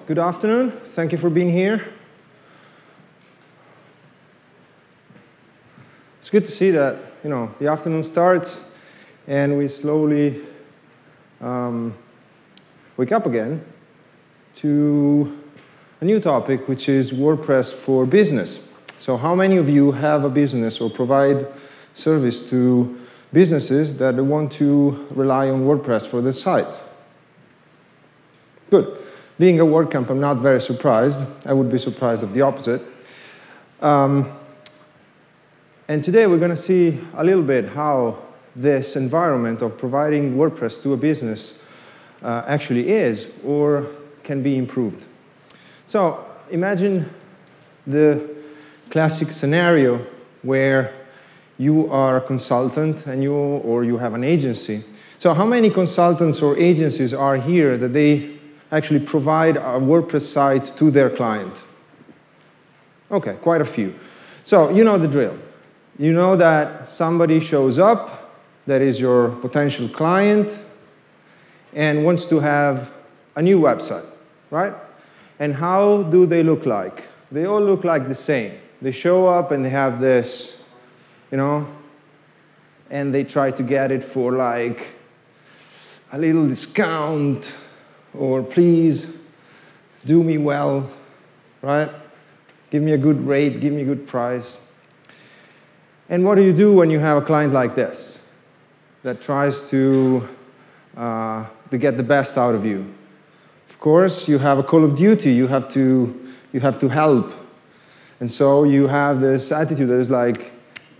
good afternoon. Thank you for being here. It's good to see that, the afternoon starts and we slowly wake up again to a new topic, which is WordPress for business. So how many of you have a business or provide service to businesses that want to rely on WordPress for their site? Good. Being a WordCamp, I'm not very surprised. I would be surprised of the opposite. And today we're going to see a little bit how this environment of providing WordPress to a business actually is or can be improved. So imagine the classic scenario where you are a consultant and you have an agency. So how many consultants or agencies are here that they actually provide a WordPress site to their client? Okay, quite a few. So you know the drill. You know that somebody shows up, that is your potential client, and wants to have a new website, right? And how do they look like? They all look like the same. They show up and they have this, and they try to get it for like a little discount, or please do me well, right? Give me a good rate, give me a good price. And what do you do when you have a client like this that tries to get the best out of you? Of course, you have a call of duty. You have to help. And so you have this attitude that is like,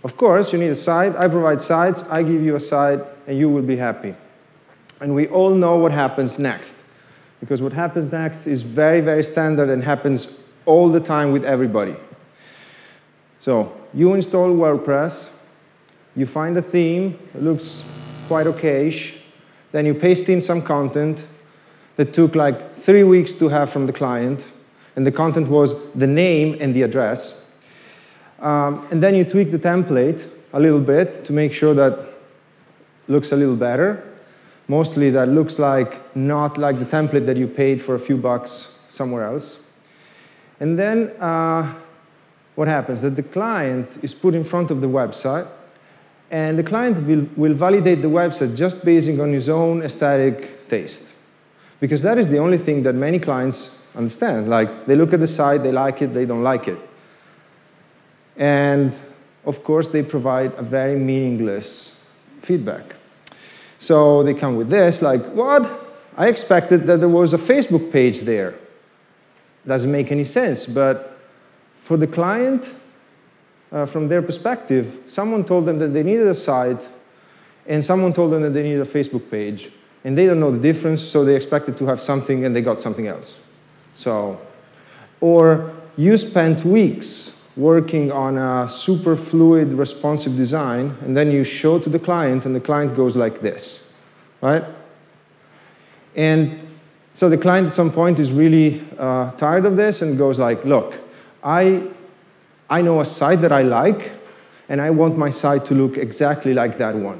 of course, you need a site. I provide sites. I give you a site, and you will be happy. And we all know what happens next. Because what happens next is very, very standard and happens all the time with everybody. So you install WordPress, you find a theme that looks quite okay-ish, then you paste in some content that took like 3 weeks to have from the client, and the content was the name and the address. And then you tweak the template a little bit to make sure that looks a little better. Mostly that looks like not like the template that you paid for a few bucks somewhere else. And then what happens? That the client is put in front of the website, and the client will validate the website just basing on his own aesthetic taste. Because that is the only thing that many clients understand. Like, they look at the site, they like it, they don't like it. And of course, they provide a very meaningless feedback. So they come with this, like, what? I expected that there was a Facebook page there. Doesn't make any sense, but for the client, from their perspective, someone told them that they needed a site, and someone told them that they needed a Facebook page, and they don't know the difference, so they expected to have something, and they got something else. So, or you spent weeks working on a super fluid, responsive design, and then you show to the client, and the client goes like this, right? And so the client at some point is really tired of this and goes like, look, I know a site that I like, and I want my site to look exactly like that one.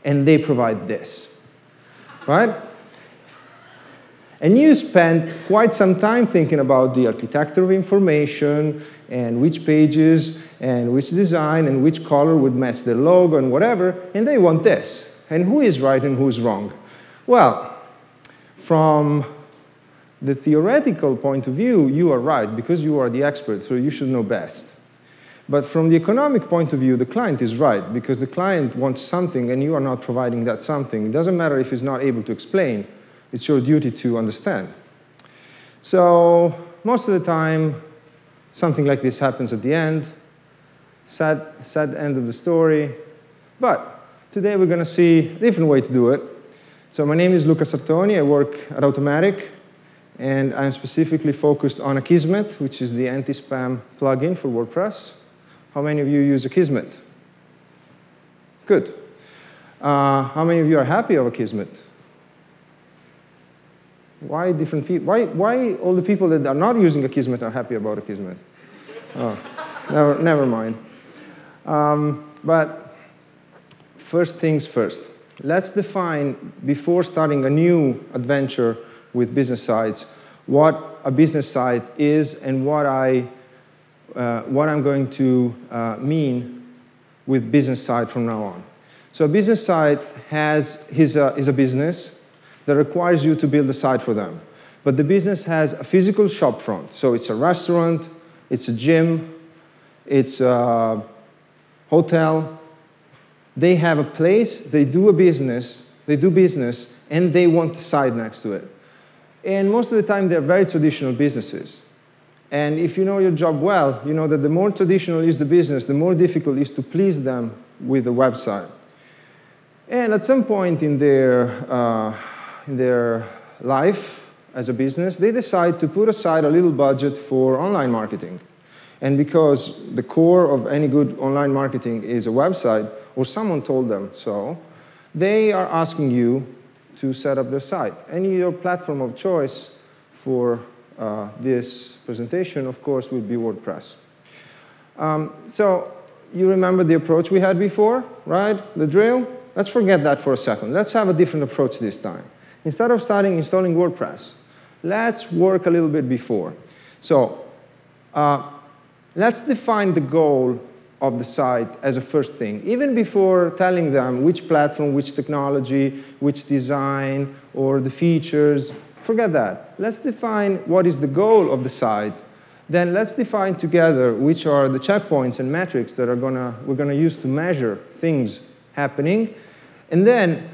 And they provide this, right? And you spend quite some time thinking about the architecture of information, and which pages, and which design, and which color would match their logo, and whatever, and they want this. And who is right and who is wrong? Well, from the theoretical point of view, you are right, because you are the expert, so you should know best. But from the economic point of view, the client is right, because the client wants something, and you are not providing that something. It doesn't matter if he's not able to explain. It's your duty to understand. So most of the time, something like this happens at the end. Sad end of the story. But today we're going to see a different way to do it. So my name is Luca Sartoni. I work at Automatic, and I'm specifically focused on Akismet, which is the anti-spam plugin for WordPress. How many of you use Akismet? Good. How many of you are happy of Akismet? Why different people? Why all the people that are not using Akismet are happy about Akismet? Oh, never mind. But first things first. Let's define, before starting a new adventure with business sites, what a business site is and what I'm going to mean with business site from now on. So a business site is a business that requires you to build a site for them. But the business has a physical shop front. So it's a restaurant, it's a gym, it's a hotel. They have a place, they do business, and they want a site next to it. And most of the time, they're very traditional businesses. And if you know your job well, you know that the more traditional is the business, the more difficult it is to please them with a website. And at some point in their life as a business, they decide to put aside a little budget for online marketing. And because the core of any good online marketing is a website, or someone told them so, they are asking you to set up their site. And your platform of choice for this presentation, of course, would be WordPress. So you remember the approach we had before, right? The drill? Let's forget that for a second. Let's have a different approach this time. Instead of starting installing WordPress, let's work a little bit before. So let's define the goal of the site as a first thing, even before telling them which platform, which technology, which design, or the features. Forget that. Let's define what is the goal of the site. Then let's define together which are the checkpoints and metrics that we're gonna use to measure things happening. And then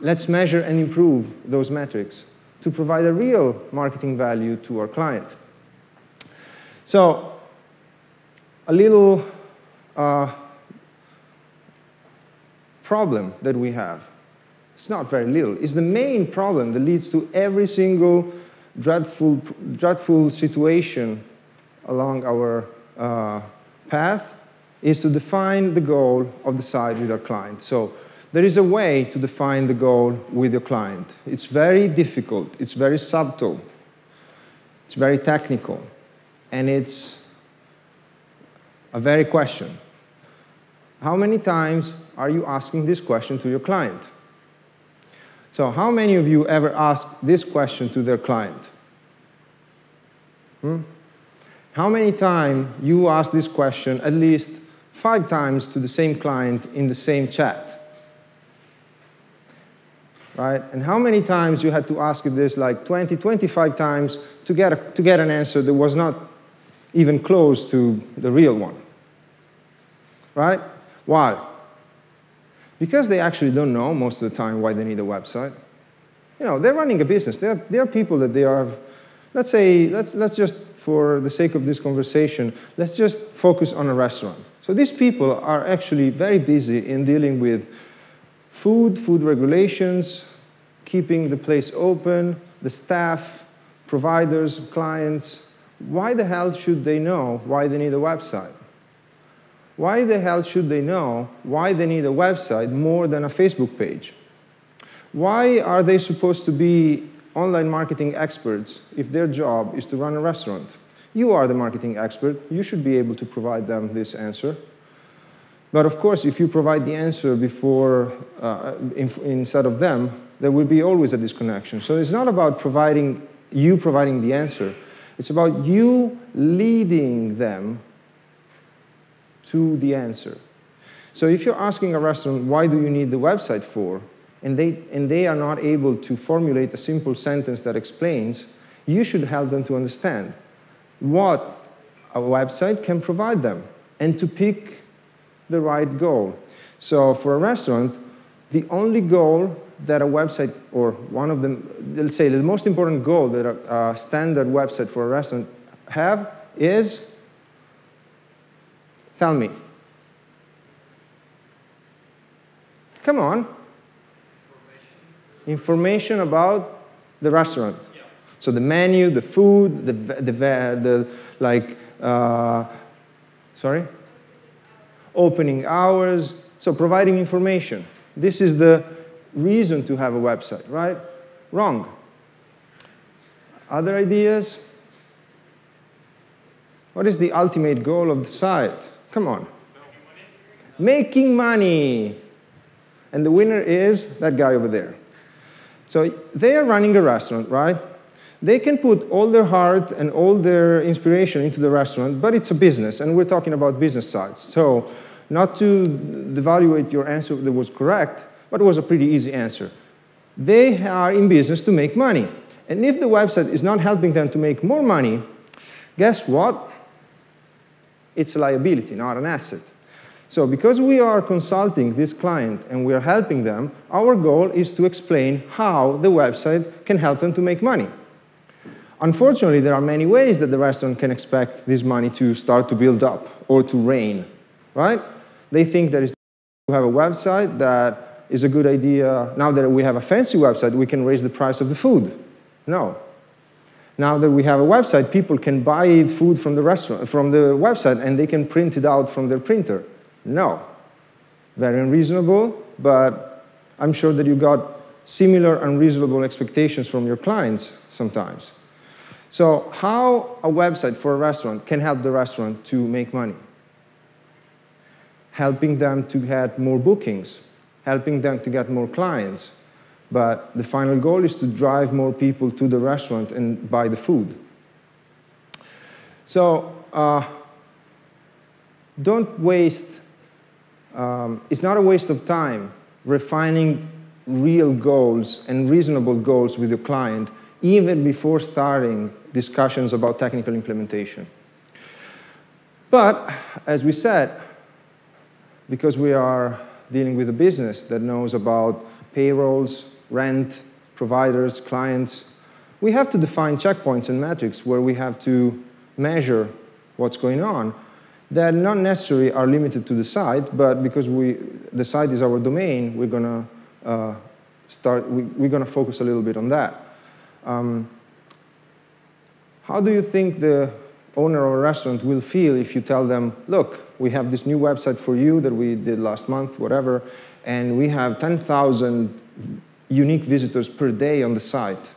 let's measure and improve those metrics to provide a real marketing value to our client. So a little problem that we have, it's not very little, it's the main problem that leads to every single dreadful situation along our path, is to define the goal of the site with our client. So there is a way to define the goal with your client. It's very difficult, it's very subtle, it's very technical, and it's a very question. How many times are you asking this question to your client? So how many of you ever ask this question to their client? How many times you ask this question at least 5 times to the same client in the same chat? Right? And how many times you had to ask this like 20, 25 times to get an answer that was not even close to the real one? Right? Why? Because they actually don't know most of the time why they need a website. You know, they're running a business. There are people that they have, let's say, let's just, for the sake of this conversation, let's just focus on a restaurant. So these people are actually very busy in dealing with food regulations, keeping the place open, the staff, providers, clients. Why the hell should they know why they need a website? Why the hell should they know why they need a website more than a Facebook page? Why are they supposed to be online marketing experts if their job is to run a restaurant? You are the marketing expert. You should be able to provide them this answer. But of course, if you provide the answer before, instead of them, there will be always a disconnection. So it's not about providing the answer. It's about you leading them to the answer. So if you're asking a restaurant, why do you need the website for, and they are not able to formulate a simple sentence that explains, you should help them to understand what a website can provide them and to pick the right goal. So for a restaurant, the only goal that a website, or one of them, let's say the most important goal that a standard website for a restaurant have is, tell me. Come on. Information about the restaurant. Yeah. So the menu, the food, opening hours. So providing information. This is the reason to have a website, right? Wrong. Other ideas? What is the ultimate goal of the site? Come on. Making money. And the winner is that guy over there. So they are running a restaurant, right? They can put all their heart and all their inspiration into the restaurant, but it's a business, and we're talking about business sides. So not to devaluate your answer that was correct, but it was a pretty easy answer. They are in business to make money. And if the website is not helping them to make more money, guess what? It's a liability, not an asset. So because we are consulting this client and we are helping them, our goal is to explain how the website can help them to make money. Unfortunately, there are many ways that the restaurant can expect this money to start to build up or to rain, right? They think that it's to have a website that is a good idea. Now that we have a fancy website, we can raise the price of the food. No. Now that we have a website, people can buy food from the restaurant, from the website, and they can print it out from their printer. No. Very unreasonable, but I'm sure that you got similar unreasonable expectations from your clients sometimes. So how a website for a restaurant can help the restaurant to make money? Helping them to get more bookings, helping them to get more clients. But the final goal is to drive more people to the restaurant and buy the food. So don't waste, it's not a waste of time refining real goals and reasonable goals with your client even before starting discussions about technical implementation. But, as we said, because we are dealing with a business that knows about payrolls, rent, providers, clients, we have to define checkpoints and metrics where we have to measure what's going on that not necessarily are limited to the site, but because the site is our domain, we're going to focus a little bit on that. How do you think the owner of a restaurant will feel if you tell them, look, we have this new website for you that we did last month, whatever, and we have 10,000 unique visitors per day on the site?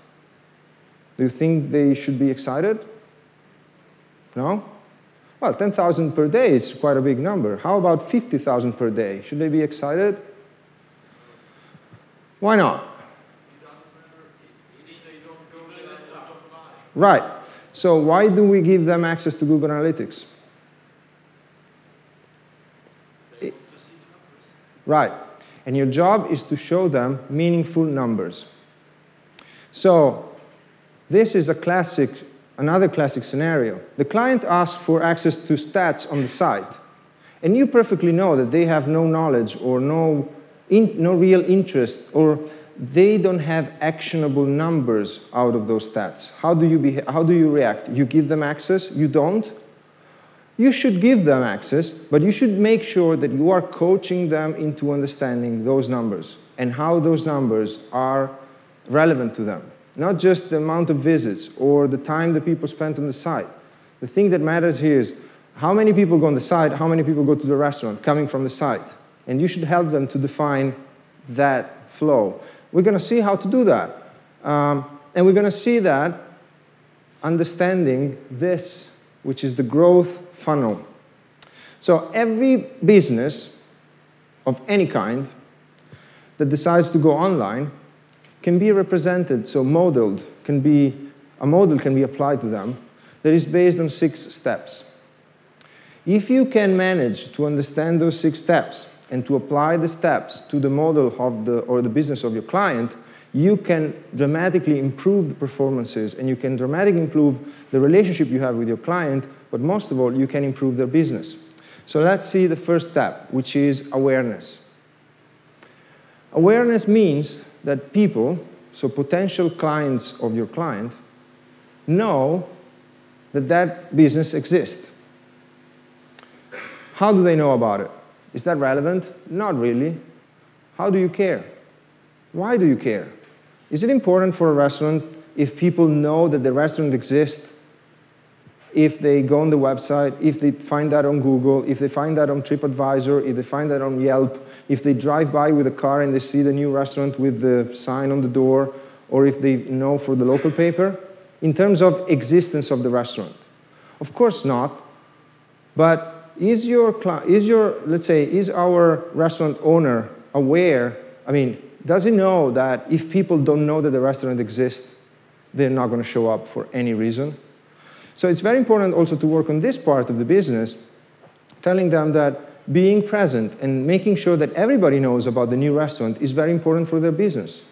Do you think they should be excited? No? Well, 10,000 per day is quite a big number. How about 50,000 per day? Should they be excited? Why not? Right. So why do we give them access to Google Analytics? Right. And your job is to show them meaningful numbers. So this is another classic scenario. The client asks for access to stats on the site. And you perfectly know that they have no knowledge or no real interest, or they don't have actionable numbers out of those stats. How do you react? You give them access? You don't? You should give them access, but you should make sure that you are coaching them into understanding those numbers and how those numbers are relevant to them. Not just the amount of visits or the time that people spent on the site. The thing that matters here is how many people go on the site, how many people go to the restaurant coming from the site. And you should help them to define that flow. We're going to see how to do that. And we're going to see that understanding this, which is the growth funnel. So every business of any kind that decides to go online can be represented, so modeled, a model can be applied to them that is based on 6 steps. If you can manage to understand those 6 steps and to apply the steps to the model or the business of your client, you can dramatically improve the performances and you can dramatically improve the relationship you have with your client, but most of all, you can improve their business. So let's see the first step, which is awareness. Awareness means that people, so potential clients of your client, know that that business exists. How do they know about it? Is that relevant? Not really. How do you care? Why do you care? Is it important for a restaurant if people know that the restaurant exists, if they go on the website, if they find that on Google, if they find that on TripAdvisor, if they find that on Yelp, if they drive by with a car and they see the new restaurant with the sign on the door, or if they know for the local paper, in terms of existence of the restaurant? Of course not. But is our restaurant owner aware? I mean, does he know that if people don't know that the restaurant exists, they're not going to show up for any reason. So it's very important also to work on this part of the business, telling them that being present and making sure that everybody knows about the new restaurant is very important for their business.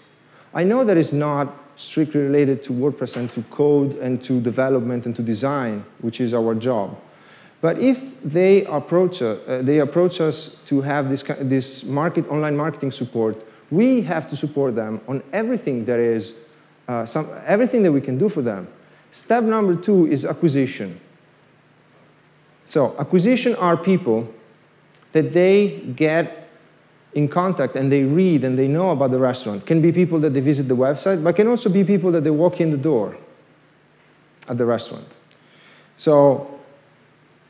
I know that it's not strictly related to WordPress and to code and to development and to design, which is our job. But if they approach us to have this online marketing support, we have to support them on everything that is, everything that we can do for them. Step number 2 is acquisition. So acquisition are people that they get in contact and they read and they know about the restaurant. Can be people that they visit the website, but can also be people that they walk in the door at the restaurant. So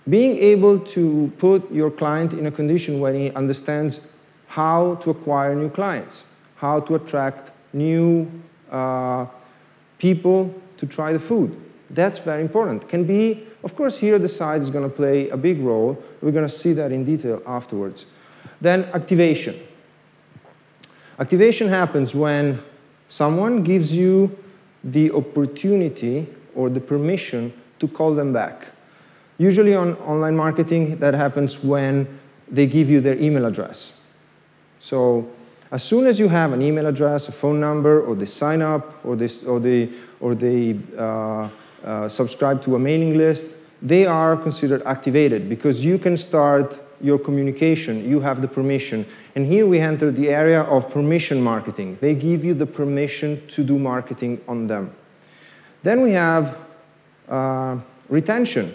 being able to put your client in a condition where he understands how to acquire new clients, how to attract new people to try the food. That's very important. Can be, of course, here the site is going to play a big role. We're going to see that in detail afterwards. Then activation. Activation happens when someone gives you the opportunity or the permission to call them back. Usually on online marketing, that happens when they give you their email address. So as soon as you have an email address, a phone number, or they sign up, or they subscribe to a mailing list, they are considered activated because you can start your communication. You have the permission. And here we enter the area of permission marketing. They give you the permission to do marketing on them. Then we have retention.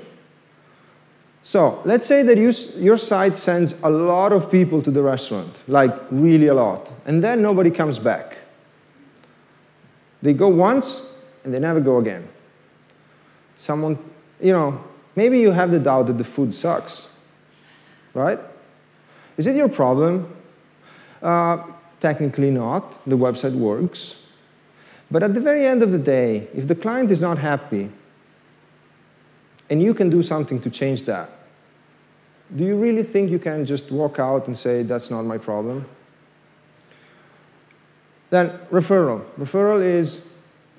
So let's say that your site sends a lot of people to the restaurant, like really a lot, and then nobody comes back. They go once, and they never go again. Someone, maybe you have the doubt that the food sucks, right? Is it your problem? Technically not. The website works. But at the very end of the day, if the client is not happy, and you can do something to change that, do you really think you can just walk out and say, that's not my problem? Then referral. Referral is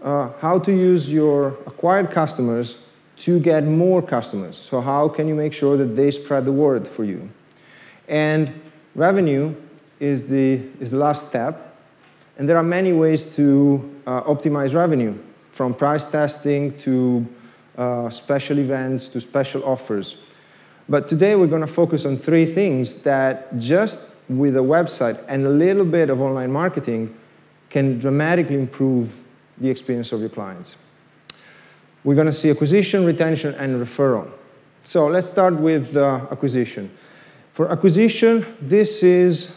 how to use your acquired customers to get more customers. So how can you make sure that they spread the word for you? And revenue is the last step. And there are many ways to optimize revenue, from price testing to special events to special offers. But today we're going to focus on 3 things that just with a website and a little bit of online marketing can dramatically improve the experience of your clients. We're going to see acquisition, retention, and referral. So let's start with acquisition. For acquisition, this is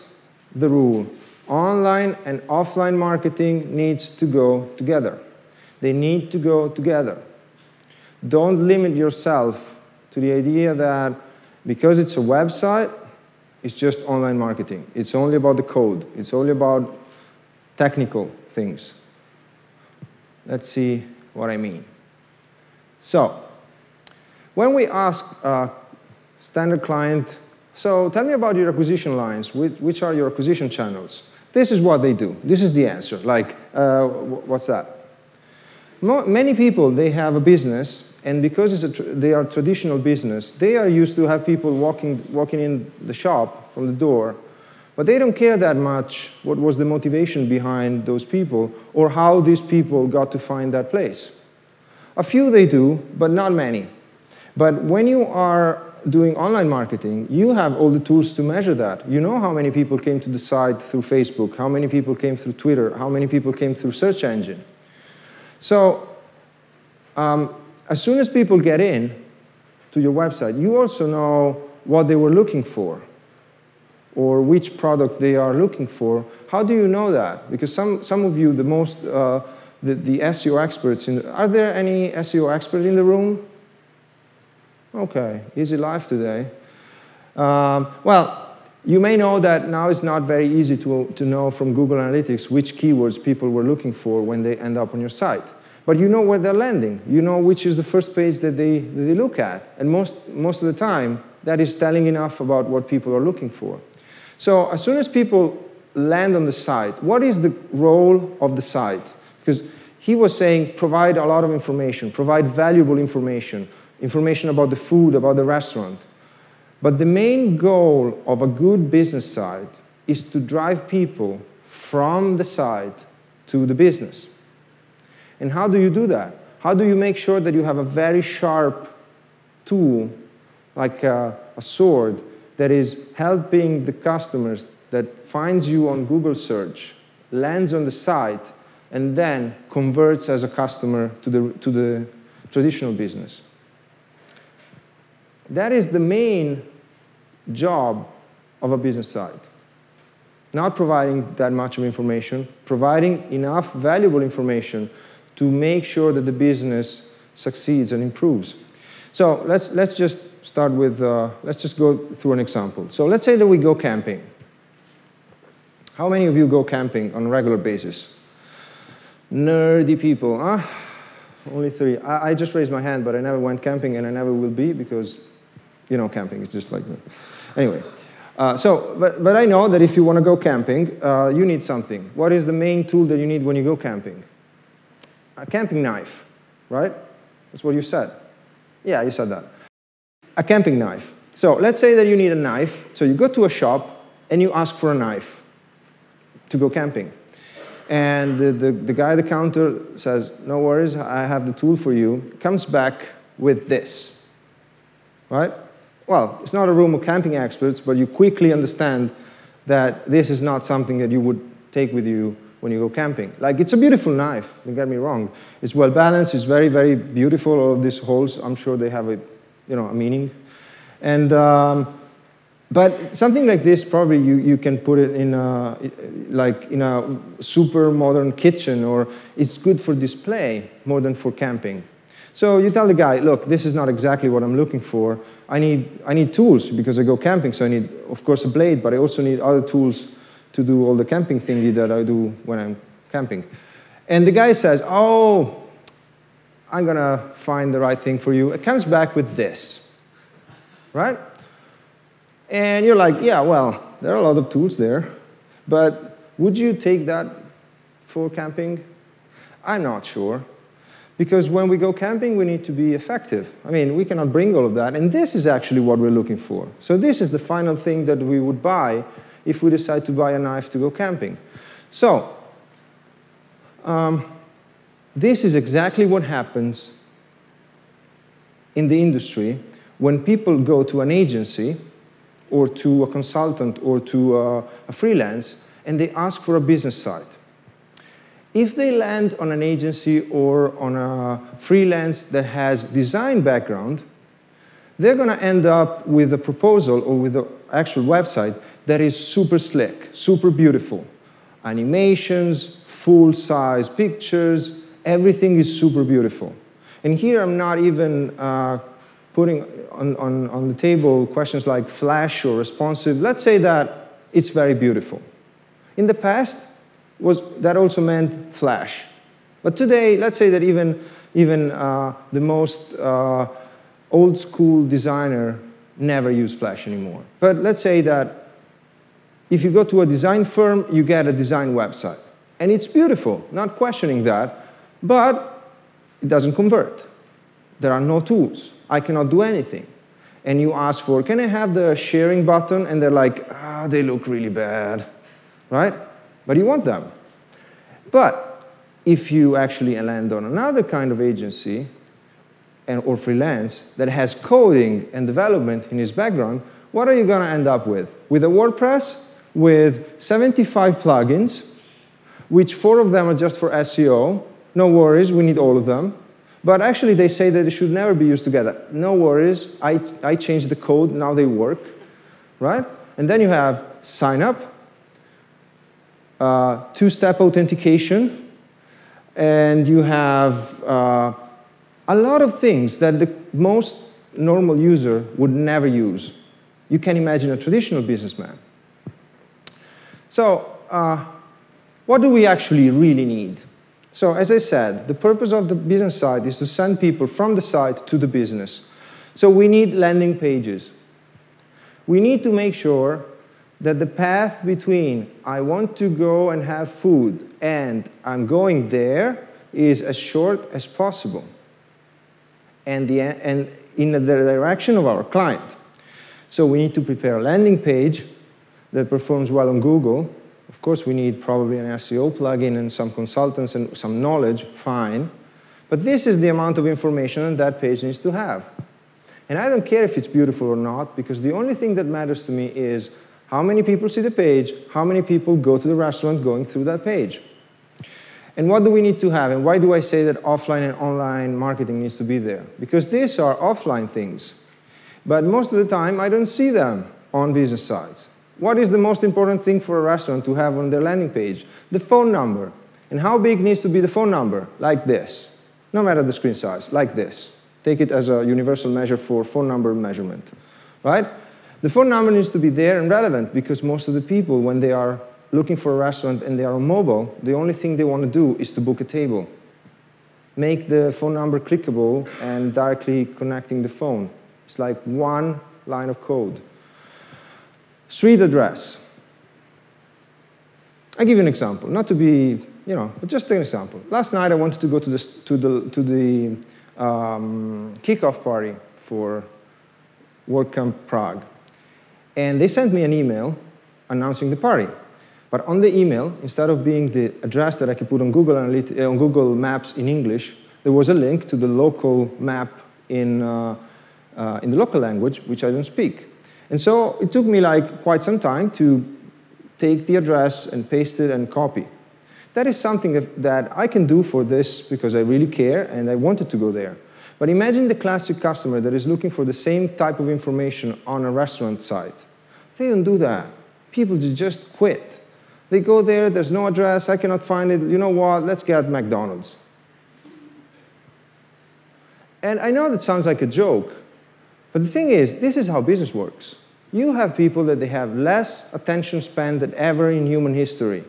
the rule. Online and offline marketing needs to go together. They need to go together. Don't limit yourself to the idea that because it's a website, it's just online marketing. It's only about the code. It's only about technical things. Let's see what I mean. So, when we ask a standard client, so tell me about your acquisition lines. Which are your acquisition channels? This is what they do. This is the answer. Like, what's that? Many people, they have a business, and because they are traditional business, they are used to have people walking in the shop from the door, but they don't care that much what was the motivation behind those people or how these people got to find that place. A few they do, but not many. But when you are doing online marketing, you have all the tools to measure that. You know how many people came to the site through Facebook, how many people came through Twitter, how many people came through search engine. So as soon as people get in to your website, you also know what they were looking for or which product they are looking for. How do you know that? Because some of you, the SEO experts, are there any SEO experts in the room? Okay, easy life today. Well, you may know that now it's not very easy to know from Google Analytics which keywords people were looking for when they end up on your site. But you know where they're landing. You know which is the first page that they look at. And most of the time, that is telling enough about what people are looking for. So as soon as people land on the site, what is the role of the site? Because he was saying provide a lot of information, provide valuable information, information about the food, about the restaurant. But the main goal of a good business site is to drive people from the site to the business. And how do you do that? How do you make sure that you have a very sharp tool, like a sword, that is helping the customers, that finds you on Google search, lands on the site, and then converts as a customer to the traditional business? That is the main job of a business site. Not providing that much of information, providing enough valuable information to make sure that the business succeeds and improves. So let's just start with, let's just go through an example. So let's say that we go camping. How many of you go camping on a regular basis? Nerdy people, huh? Only 3. I just raised my hand, but I never went camping and I never will be because, you know, camping is just like that. Anyway, but I know that if you want to go camping, you need something. What is the main tool that you need when you go camping? A camping knife, right? That's what you said. Yeah, you said that. A camping knife. So let's say that you need a knife. So you go to a shop and you ask for a knife to go camping. And the guy at the counter says, no worries, I have the tool for you. Comes back with this, right? Well, it's not a room of camping experts, but you quickly understand that this is not something that you would take with you when you go camping. Like, it's a beautiful knife, don't get me wrong. It's well balanced, it's very, very beautiful. All of these holes, I'm sure they have a meaning. And, but something like this, probably you can put it in a super modern kitchen, or it's good for display more than for camping. So you tell the guy, look, this is not exactly what I'm looking for. I need tools because I go camping, so I need, of course, a blade, but I also need other tools to do all the camping thingy that I do when I'm camping. And the guy says, oh, I'm going to find the right thing for you. It comes back with this, right? And you're like, yeah, well, there are a lot of tools there, but would you take that for camping? I'm not sure. Because when we go camping, we need to be effective. I mean, we cannot bring all of that, and this is actually what we're looking for. So this is the final thing that we would buy if we decide to buy a knife to go camping. So this is exactly what happens in the industry when people go to an agency or to a consultant or to a freelance, and they ask for a business site. If they land on an agency or on a freelance that has design background, they're going to end up with a proposal or with the actual website that is super slick, super beautiful. Animations, full-size pictures, everything is super beautiful. And here I'm not even putting on the table questions like flash or responsive. Let's say that it's very beautiful. In the past, that also meant flash. But today, let's say that even the most old school designer never use flash anymore. But let's say that if you go to a design firm, you get a design website. And it's beautiful, not questioning that, but it doesn't convert. There are no tools. I cannot do anything. And you ask for, can I have the sharing button? And they're like, they look really bad, right? But you want them. But if you actually land on another kind of agency or freelance that has coding and development in his background, what are you going to end up with? With a WordPress with 75 plugins, which 4 of them are just for SEO. No worries, we need all of them. But actually, they say that they should never be used together. No worries, I changed the code, now they work, right? And then you have sign up, 2-step authentication, and you have a lot of things that the most normal user would never use. You can imagine a traditional businessman. So what do we actually really need? So as I said, the purpose of the business site is to send people from the site to the business. So we need landing pages. We need to make sure that the path between I want to go and have food and I'm going there is as short as possible and in the direction of our client. So we need to prepare a landing page that performs well on Google. Of course, we need probably an SEO plugin and some consultants and some knowledge, fine. But this is the amount of information that page needs to have. And I don't care if it's beautiful or not, because the only thing that matters to me is how many people see the page, how many people go to the restaurant going through that page. And what do we need to have? And why do I say that offline and online marketing needs to be there? Because these are offline things. But most of the time, I don't see them on business sites. What is the most important thing for a restaurant to have on their landing page? The phone number. And how big needs to be the phone number? Like this. No matter the screen size, like this. Take it as a universal measure for phone number measurement, right? The phone number needs to be there and relevant, because most of the people, when they are looking for a restaurant and they are on mobile, the only thing they want to do is to book a table. Make the phone number clickable and directly connecting the phone. It's like one line of code. Street address. I'll give you an example, not to be, but just an example. Last night I wanted to go to the kickoff party for WordCamp Prague. And they sent me an email announcing the party. But on the email, instead of being the address that I could put on Google Maps in English, there was a link to the local map in the local language, which I don't speak. And so it took me quite some time to take the address and paste it and copy. That is something that I can do for this because I really care and I wanted to go there. But imagine the classic customer that is looking for the same type of information on a restaurant site. They don't do that. People just quit. They go there, there's no address, I cannot find it. You know what, let's get McDonald's. And I know that sounds like a joke, but the thing is, this is how business works. You have people that they have less attention span than ever in human history.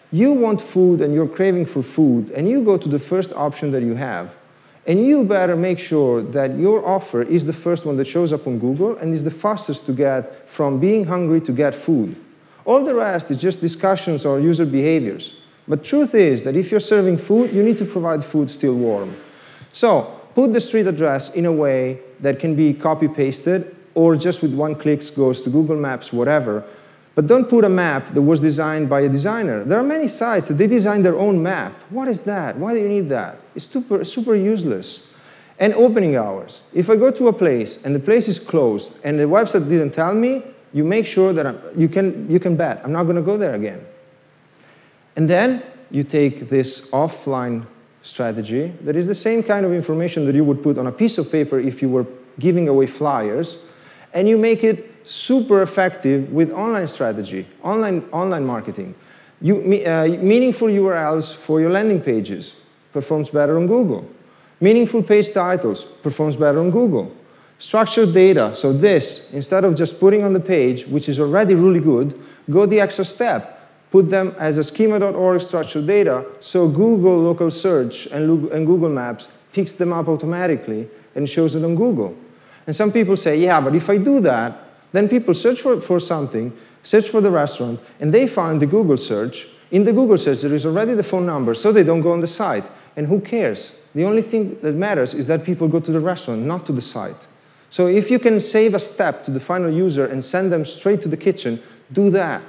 You want food and you're craving for food, and you go to the first option that you have. And you better make sure that your offer is the first one that shows up on Google and is the fastest to get from being hungry to get food. All the rest is just discussions or user behaviors. But truth is that if you're serving food, you need to provide food still warm. So put the street address in a way that can be copy-pasted or just with one click goes to Google Maps, whatever. But don't put a map that was designed by a designer. There are many sites that they design their own map. What is that? Why do you need that? It's super useless. And opening hours. If I go to a place and the place is closed and the website didn't tell me, you make sure that you can bet I'm not going to go there again. And then you take this offline strategy that is the same kind of information that you would put on a piece of paper if you were giving away flyers, and you make it super effective with online strategy, online marketing. Meaningful URLs for your landing pages performs better on Google. Meaningful page titles performs better on Google. Structured data, so this, instead of just putting on the page, which is already really good, go the extra step. Put them as a schema.org structured data, so Google local search and Google Maps picks them up automatically and shows it on Google. And some people say, yeah, but if I do that, then people search for something, search for the restaurant, and they find the Google search. In the Google search, there is already the phone number, so they don't go on the site. And who cares? The only thing that matters is that people go to the restaurant, not to the site. So if you can save a step to the final user and send them straight to the kitchen, do that.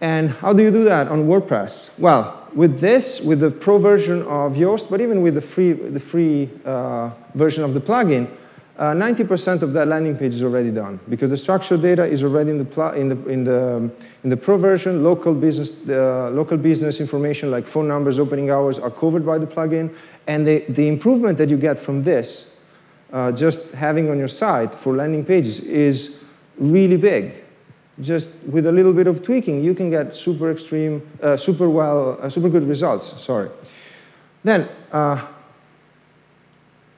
And how do you do that on WordPress? Well, with this, with the pro version of Yoast, but even with the free version of the plugin, 90% of that landing page is already done because the structured data is already in the pro version. Local business information like phone numbers, opening hours are covered by the plugin, and the improvement that you get from this, just having on your site for landing pages, is really big. Just with a little bit of tweaking, you can get super good results. Sorry. Then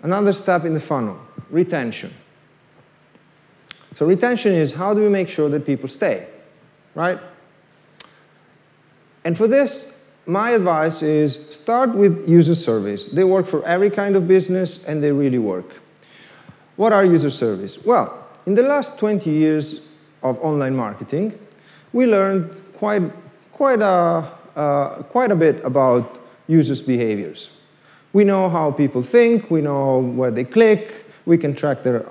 another step in the funnel. Retention. So retention is how do we make sure that people stay, right? And for this, my advice is start with user surveys. They work for every kind of business, and they really work. What are user surveys? Well, in the last 20 years of online marketing, we learned quite a quite a bit about users' behaviors. We know how people think, we know where they click, we can track their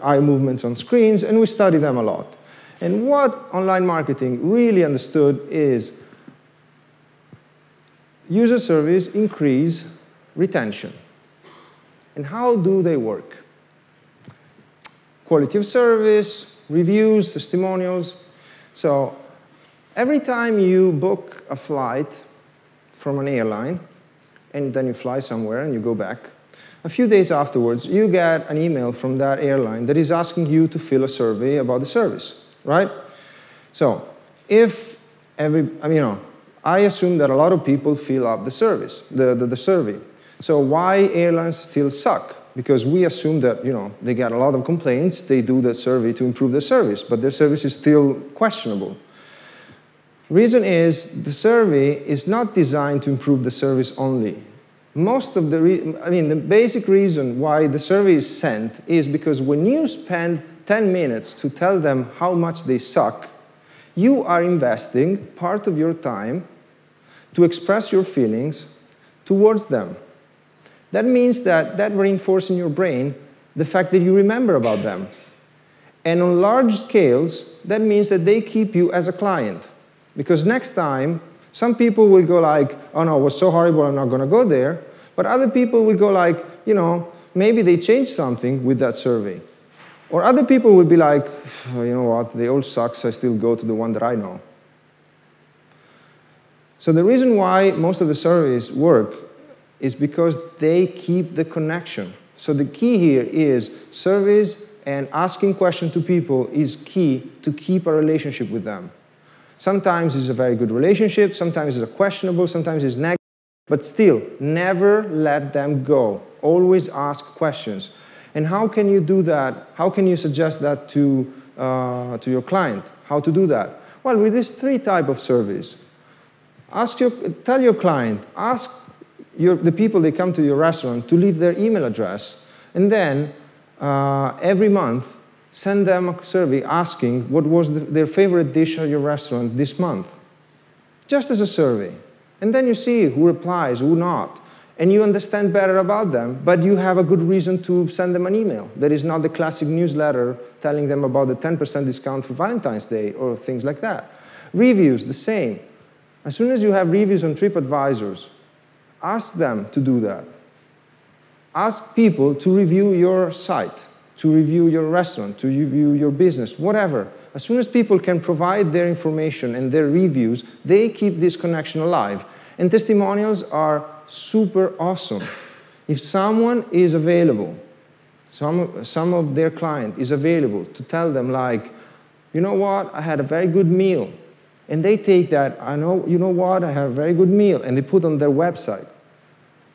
eye movements on screens, and we study them a lot. And what online marketing really understood is user surveys increase retention. And how do they work? Quality of service, reviews, testimonials. So every time you book a flight from an airline, and then you fly somewhere and you go back, a few days afterwards, you get an email from that airline that is asking you to fill a survey about the service, right? So if I assume that a lot of people fill up the survey. So why airlines still suck? Because we assume that they get a lot of complaints, they do that survey to improve their service, but their service is still questionable. Reason is the survey is not designed to improve the service only. Most of the basic reason why the survey is sent is because when you spend 10 minutes to tell them how much they suck, you are investing part of your time to express your feelings towards them. That means that reinforces in your brain the fact that you remember about them. And on large scales, that means that they keep you as a client. Because next time, some people will go like, oh no, it was so horrible, I'm not going to go there. But other people will go like, maybe they changed something with that survey. Or other people will be like, oh, you know what, they all suck, so I still go to the one that I know. So the reason why most of the surveys work is because they keep the connection. So the key here is surveys and asking questions to people is key to keep a relationship with them. Sometimes it's a very good relationship, sometimes it's a questionable, sometimes it's negative, but still, never let them go. Always ask questions. And how can you do that? How can you suggest that to your client? How to do that? Well, with these 3 types of surveys, tell your client, ask the people that come to your restaurant to leave their email address, and then every month, send them a survey asking what was their favorite dish at your restaurant this month. Just as a survey. And then you see who replies, who not. And you understand better about them, but you have a good reason to send them an email. That is not the classic newsletter telling them about the 10% discount for Valentine's Day or things like that. Reviews, the same. As soon as you have reviews on TripAdvisors, ask them to do that. Ask people to review your site, to review your restaurant, to review your business, whatever. As soon as people can provide their information and their reviews, they keep this connection alive. And testimonials are super awesome. If someone is available, some of their client is available to tell them like, you know what, I had a very good meal. And they take that, you know what, I had a very good meal, and they put on their website.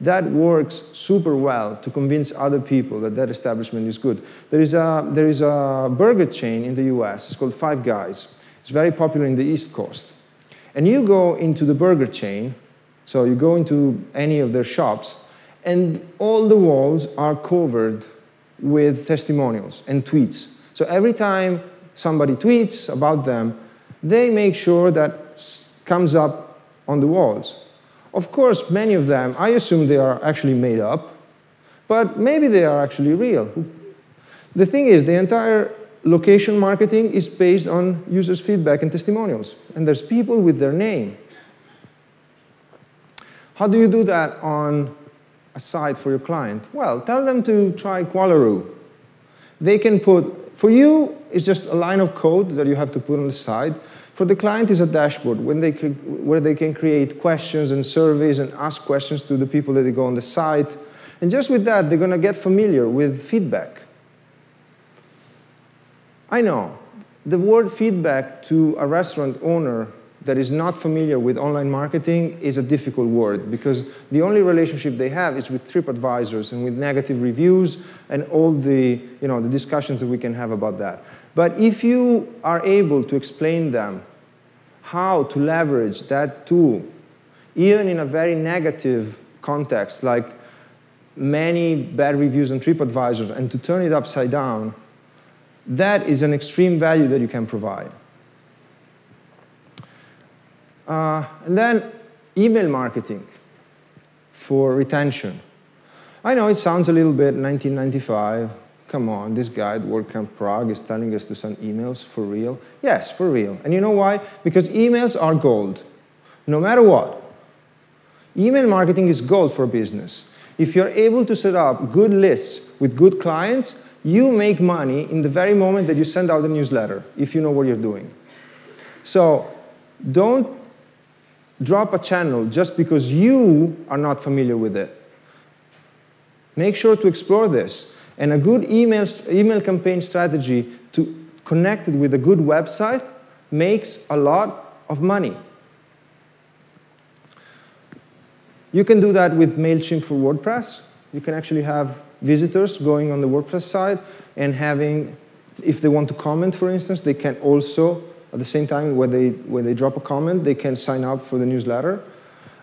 That works super well to convince other people that that establishment is good. There is a burger chain in the US. It's called Five Guys. It's very popular in the East Coast. And you go into the burger chain, so you go into any of their shops, and all the walls are covered with testimonials and tweets. So every time somebody tweets about them, they make sure that comes up on the walls. Of course, many of them, I assume they are actually made up, but maybe they are actually real. The thing is, the entire location marketing is based on users' feedback and testimonials, and there's people with their name. How do you do that on a site for your client? Well, tell them to try Qualaroo. They can put, for you, it's just a line of code that you have to put on the side. For the client, is a dashboard where they can create questions and surveys and ask questions to the people that they go on the site. And just with that, they're going to get familiar with feedback. I know, the word feedback to a restaurant owner that is not familiar with online marketing is a difficult word, because the only relationship they have is with TripAdvisors and with negative reviews and all the discussions that we can have about that. But if you are able to explain them how to leverage that tool, even in a very negative context, like many bad reviews on TripAdvisor, and to turn it upside down, that is an extreme value that you can provide. And then email marketing for retention. I know it sounds a little bit 1995. Come on, this guy at WordCamp Prague is telling us to send emails for real. Yes, for real. And you know why? Because emails are gold, no matter what. Email marketing is gold for a business. If you're able to set up good lists with good clients, you make money in the very moment that you send out a newsletter, if you know what you're doing. So don't drop a channel just because you are not familiar with it. Make sure to explore this. And a good email campaign strategy to connect it with a good website makes a lot of money. You can do that with MailChimp for WordPress. You can actually have visitors going on the WordPress site and having, if they want to comment, for instance, they can also, at the same time, when they drop a comment, they can sign up for the newsletter.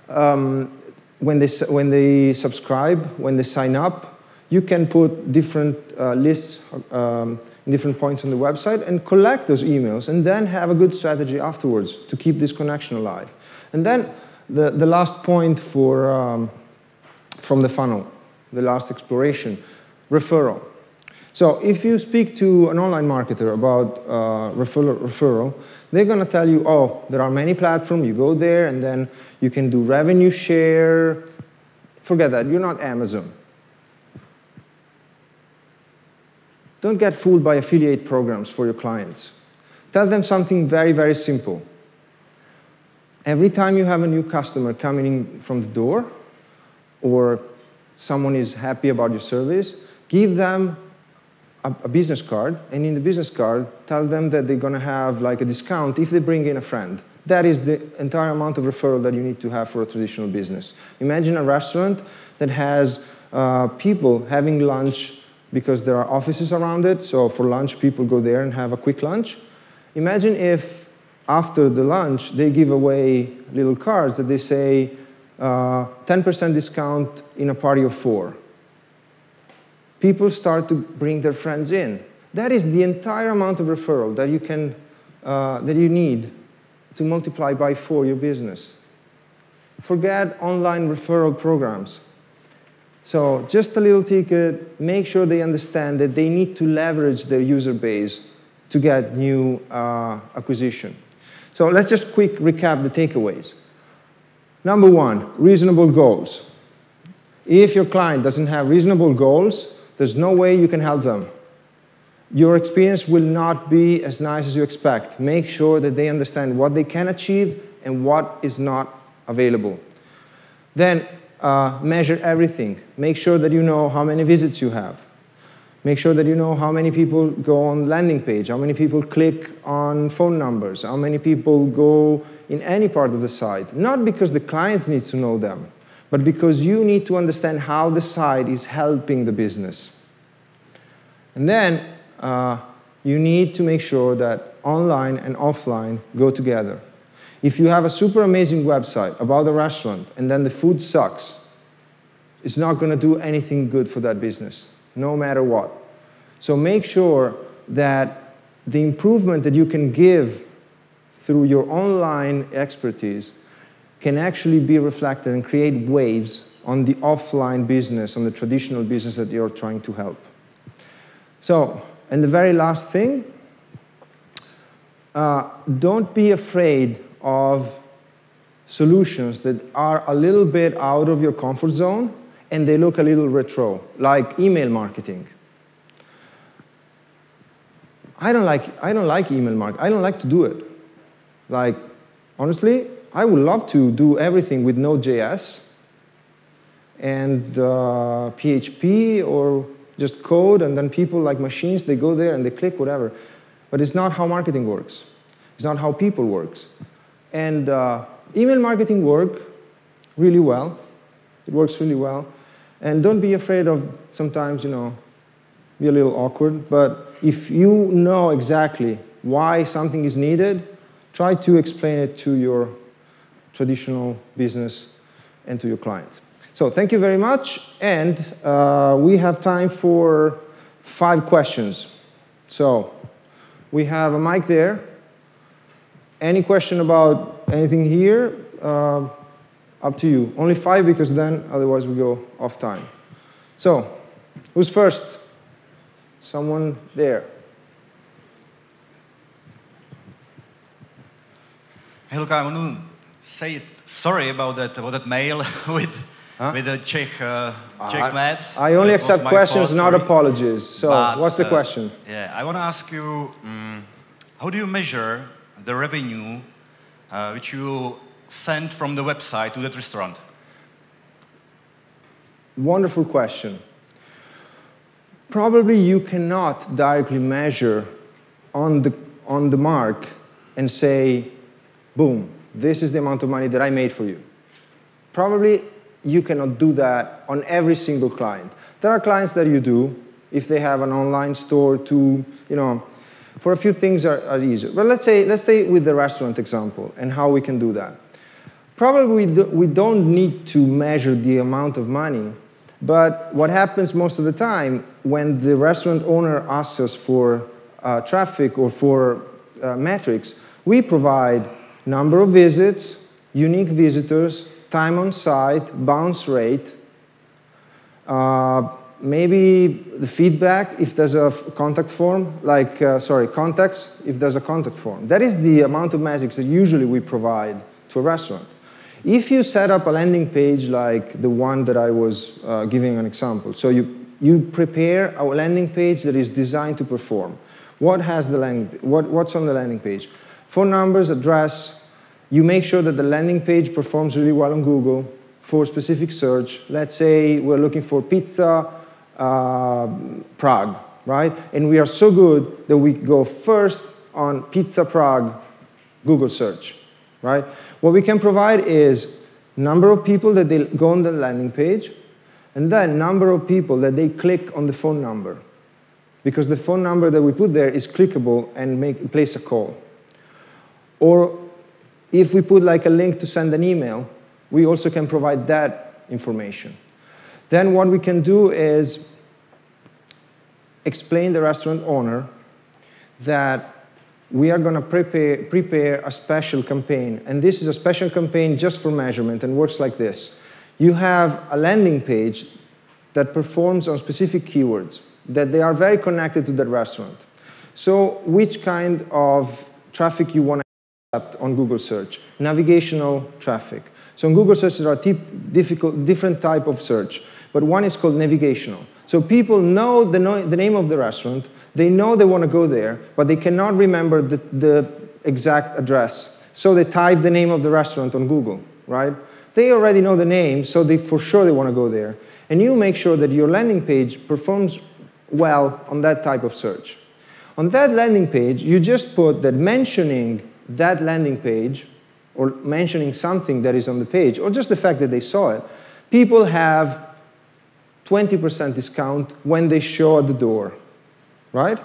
When they subscribe, when they sign up, you can put different lists in different points on the website and collect those emails and then have a good strategy afterwards to keep this connection alive. And then the last point from the funnel, the last exploration, referral. So if you speak to an online marketer about referral, they're going to tell you, oh, there are many platforms, you go there, and then you can do revenue share. Forget that, you're not Amazon. Don't get fooled by affiliate programs for your clients. Tell them something very, very simple. Every time you have a new customer coming in from the door, or someone is happy about your service, give them a business card, and in the business card, tell them that they're going to have like a discount if they bring in a friend. That is the entire amount of referral that you need to have for a traditional business. Imagine a restaurant that has people having lunch because there are offices around it, so for lunch, people go there and have a quick lunch. Imagine if after the lunch, they give away little cards that they say 10% discount in a party of 4. People start to bring their friends in. That is the entire amount of referral that you need to multiply by 4 your business. Forget online referral programs. So just a little ticket, make sure they understand that they need to leverage their user base to get new acquisition. So let's just quick recap the takeaways. Number 1, reasonable goals. If your client doesn't have reasonable goals, there's no way you can help them. Your experience will not be as nice as you expect. Make sure that they understand what they can achieve and what is not available. Then measure everything. Make sure that you know how many visits you have. Make sure that you know how many people go on landing page, how many people click on phone numbers, how many people go in any part of the site. Not because the clients need to know them, but because you need to understand how the site is helping the business. And then you need to make sure that online and offline go together. If you have a super amazing website about a restaurant and then the food sucks, it's not going to do anything good for that business, no matter what. So make sure that the improvement that you can give through your online expertise can actually be reflected and create waves on the offline business, on the traditional business that you're trying to help. So, and the very last thing, don't be afraid of solutions that are a little bit out of your comfort zone and they look a little retro, like email marketing. I don't like email marketing. I don't like to do it. Like, honestly, I would love to do everything with Node.js and PHP or just code, and then people like machines, they go there and they click whatever. But it's not how marketing works. It's not how people works. And email marketing works really well. It works really well. And don't be afraid of sometimes, be a little awkward. But if you know exactly why something is needed, try to explain it to your traditional business and to your clients. So thank you very much. And we have time for 5 questions. So we have a mic there. Any question about anything here? Up to you. Only 5 because then otherwise we go off time. So, who's first? Someone there. Hey, Luca, I want to say sorry about that mail with the Czech maps. I only accept questions, not apologies. So, but, what's the question? Yeah, I want to ask you, how do you measure the revenue which you send from the website to that restaurant? Wonderful question. Probably you cannot directly measure on the mark and say, boom, this is the amount of money that I made for you. Probably you cannot do that on every single client. There are clients that you do, if they have an online store to, for a few things are easier. But let's stay with the restaurant example and how we can do that. Probably we don't need to measure the amount of money, but what happens most of the time when the restaurant owner asks us for traffic or for metrics, we provide number of visits, unique visitors, time on site, bounce rate, maybe the feedback if there's a contact form, contacts if there's a contact form. That is the amount of metrics that usually we provide to a restaurant. If you set up a landing page like the one that I was giving an example, so you prepare a landing page that is designed to perform. What's on the landing page? Phone numbers, address. You make sure that the landing page performs really well on Google for specific search. Let's say we're looking for pizza Prague, right? And we are so good that we go first on pizza Prague Google search, right? What we can provide is number of people that they go on the landing page, and then number of people that they click on the phone number. Because the phone number that we put there is clickable and place a call. Or if we put like a link to send an email, we also can provide that information. Then what we can do is explain the restaurant owner that we are going to prepare a special campaign. And this is a special campaign just for measurement and works like this. You have a landing page that performs on specific keywords, that they are very connected to that restaurant. So which kind of traffic you want to accept on Google search? Navigational traffic. So on Google search, there are different type of search, but one is called navigational. So people know the name of the restaurant, they know they want to go there, but they cannot remember the exact address. So they type the name of the restaurant on Google, right? They already know the name, so for sure they want to go there. And you make sure that your landing page performs well on that type of search. On that landing page, you just put that mentioning that landing page, or mentioning something that is on the page, or just the fact that they saw it, people have 20% discount when they show at the door, right?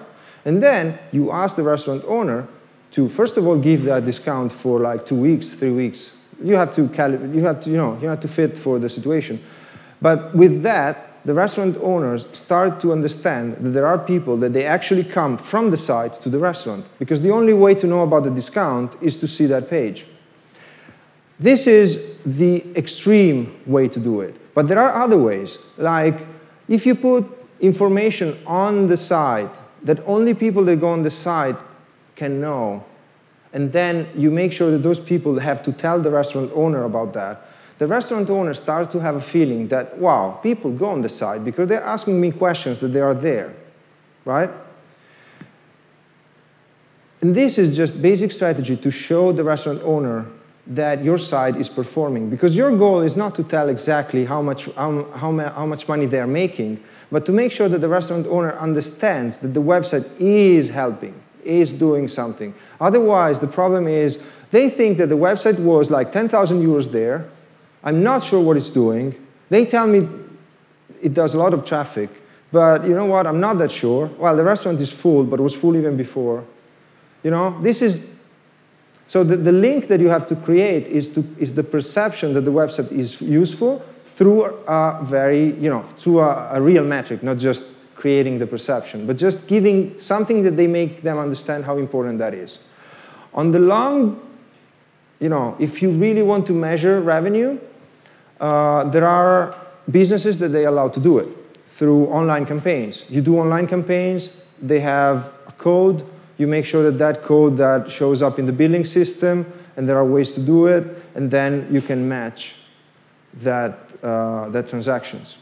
And then you ask the restaurant owner to, first of all, give that discount for like 2 weeks, 3 weeks. You have to fit for the situation. But with that, the restaurant owners start to understand that there are people that they actually come from the site to the restaurant, because the only way to know about the discount is to see that page. This is the extreme way to do it. But there are other ways, like if you put information on the site that only people that go on the site can know, and then you make sure that those people have to tell the restaurant owner about that, the restaurant owner starts to have a feeling that, wow, people go on the site because they're asking me questions that they are there, right? And this is just basic strategy to show the restaurant owner that your site is performing, because your goal is not to tell exactly how much money they are making, but to make sure that the restaurant owner understands that the website is helping, is doing something. Otherwise, the problem is they think that the website was like 10,000 euros there. I'm not sure what it's doing. They tell me it does a lot of traffic, but you know what? I'm not that sure. Well, the restaurant is full, but it was full even before. You know, this is. So the link that you have to create is the perception that the website is useful through through a real metric, not just creating the perception, but just giving something that they make them understand how important that is. On the long, if you really want to measure revenue, There are businesses that they allow to do it through online campaigns. You do online campaigns, they have a code, you make sure that that code that shows up in the billing system, and there are ways to do it, and then you can match that transactions.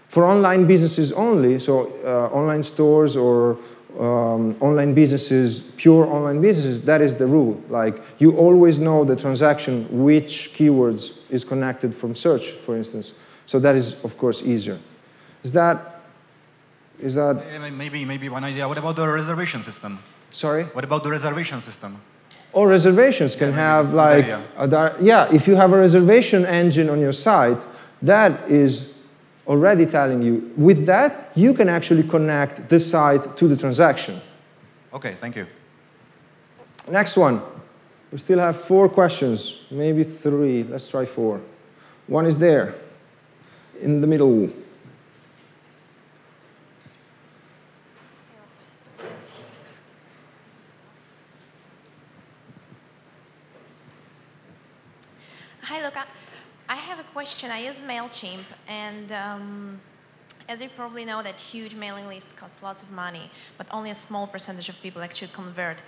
For online businesses only, so online stores or online businesses, pure online businesses, that is the rule. Like, you always know the transaction, which keywords is connected from search, for instance. So that is, of course, easier. Is that? Maybe one idea. What about the reservation system? Sorry? What about the reservation system? Or reservations can have, like, if you have a reservation engine on your site, that is already telling you. With that, you can actually connect the site to the transaction. Okay, thank you. Next one. We still have 4 questions, maybe 3. Let's try 4. One is there, in the middle. Hi, Luca. I have a question. I use MailChimp, and as you probably know, that huge mailing lists cost lots of money, but only a small percentage of people actually convert.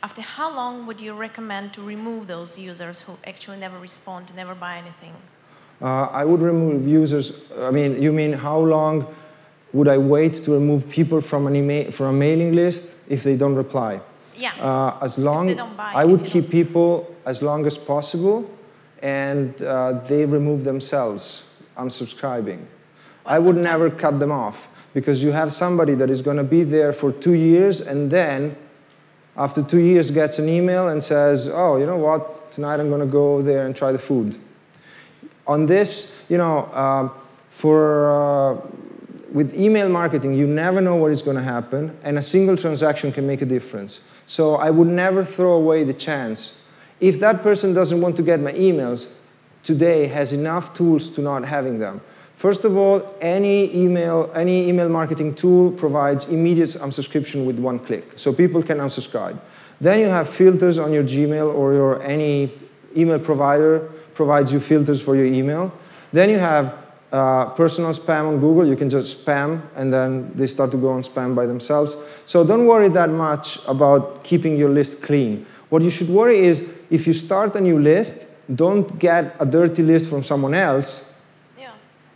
After how long would you recommend to remove those users who actually never respond, never buy anything? I would remove users. I mean, you mean how long would I wait to remove people from from a mailing list if they don't reply? Yeah. As long, if they don't buy, I would keep people as long as possible, and they remove themselves unsubscribing. I would never cut them off, because you have somebody that is going to be there for 2 years, and then after 2 years gets an email and says, oh, you know what, tonight I'm going to go there and try the food. On this, you know, with email marketing, you never know what is going to happen, and a single transaction can make a difference. So I would never throw away the chance. If that person doesn't want to get my emails, today has enough tools to not having them. First of all, any email marketing tool provides immediate unsubscription with 1 click, so people can unsubscribe. Then you have filters on your Gmail, or any email provider provides you filters for your email. Then you have personal spam on Google. You can just spam, and then they start to go on spam by themselves. So don't worry that much about keeping your list clean. What you should worry is, if you start a new list, don't get a dirty list from someone else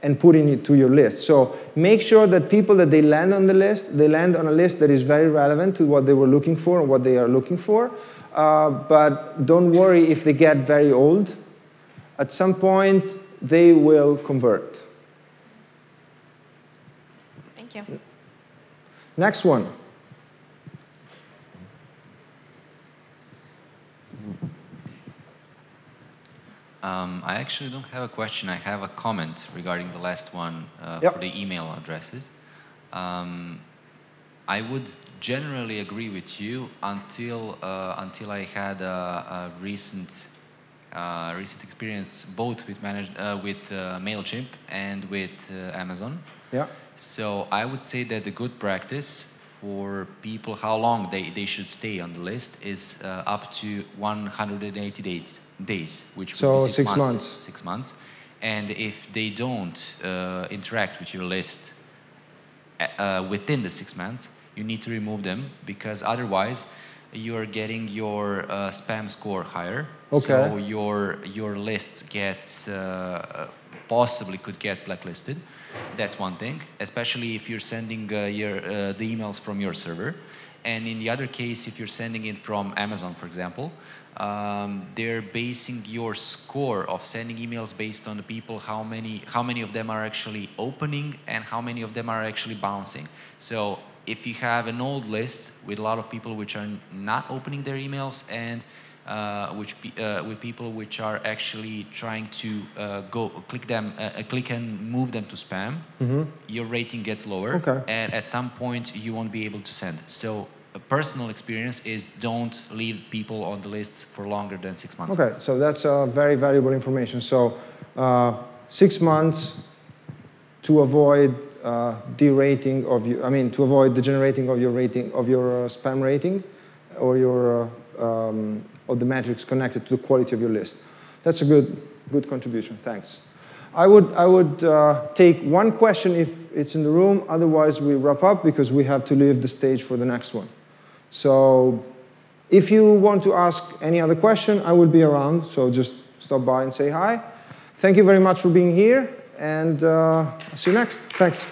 and put it to your list. So make sure that people that they land on the list, they land on a list that is very relevant to what they were looking for and what they are looking for. But don't worry if they get very old. At some point, they will convert. Thank you. Next one. I actually don't have a question. I have a comment regarding the last one for the email addresses. I would generally agree with you until I had a recent experience both with MailChimp and with Amazon. Yeah. So I would say that the good practice for people, how long they should stay on the list, is up to 180 days, which would be 6 months. 6 months. And if they don't interact with your list within the 6 months, you need to remove them, because otherwise you are getting your spam score higher. Okay. So your lists possibly could get blacklisted. That's one thing, especially if you're sending the emails from your server. And in the other case, if you're sending it from Amazon, for example, they're basing your score of sending emails based on the people, how many of them are actually opening and how many of them are actually bouncing. So if you have an old list with a lot of people which are not opening their emails, and with people which are actually trying to click and move them to spam, your rating gets lower, and at some point you won't be able to send. So a personal experience is, don't leave people on the lists for longer than 6 months. Okay, so that's very valuable information. So 6 months to avoid derating of you. I mean, to avoid degenerating of your rating, of your spam rating, or your of the metrics connected to the quality of your list. That's a good contribution. Thanks. I would take one question if it's in the room. Otherwise, we wrap up because we have to leave the stage for the next one. So if you want to ask any other question, I will be around. So just stop by and say hi. Thank you very much for being here. And I'll see you next. Thanks.